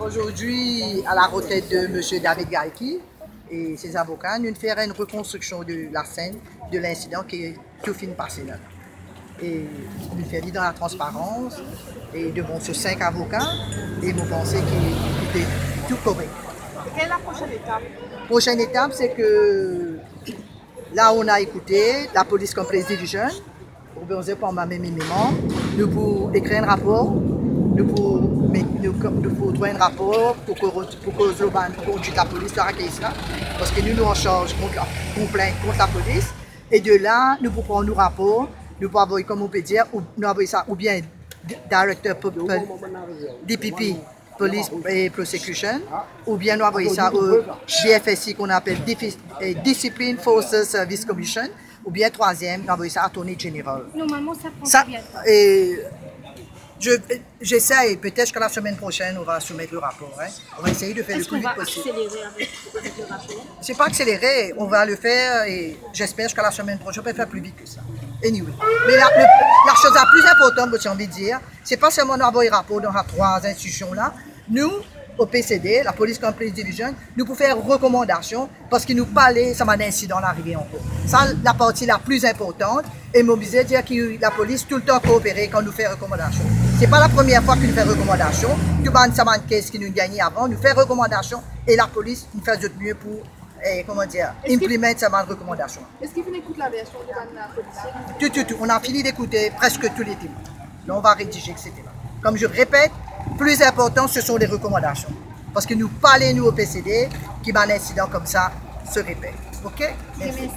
Aujourd'hui, à la retraite de M. David Galki et ses avocats, nous ferons une reconstruction de la scène de l'incident qui est tout fini passé là. Et nous faisons dans la transparence et devant ces 5 avocats et nous pensons qu'il était tout correct. Quelle est la prochaine étape? La prochaine étape, c'est que là, on a écouté la police Compliance Division, pour ma même élément, nous pour écrire un rapport, nous pour trouver un rapport pour que Zoban conduise la police dans la case là, parce que nous en charge contre la complainte contre la police, et de là, nous pour prendre nos rapports, nous pour avoir, comme on peut dire, nous envoyer ça ou bien directeur DPP, Police et Prosecution, ou bien nous envoyer ça au DFSI qu'on appelle Discipline Forces Service Commission, ou bien troisième, nous envoyer ça à Attorney General. Normalement, ça prend combien de temps? J'essaie, peut-être que la semaine prochaine, on va soumettre le rapport. Hein. On va essayer de faire le plus vite possible. Est-ce qu'on va accélérer avec le rapport? C'est pas accélérer, on va le faire et j'espère que la semaine prochaine, on peut faire plus vite que ça. Anyway. Mais la chose la plus importante, j'ai envie de dire, c'est pas seulement d'avoir un rapport dans les 3 institutions-là. Nous, au PCD, la Police Compliance Division, nous pouvons faire recommandations parce que nous parlons, ça m'a un incident arrivé encore. Ça, la partie la plus importante, et mobiliser, dire que la police tout le temps coopérer quand nous fait recommandations. Ce n'est pas la première fois que nous faisons recommandations. Tout le monde sait qu'est-ce que nous gagnons avant. Nous faisons recommandations et la police nous fait de mieux pour comment dire, implémenter ces recommandations. Est-ce qu'il faut écouter la version de la police? Tout. On a fini d'écouter presque tous les témoins. Là, on va rédiger, etc. Comme je répète, plus important, ce sont les recommandations. Parce que nous parlons, nous, au PCD, qu'un incident comme ça se répète. OK? Merci.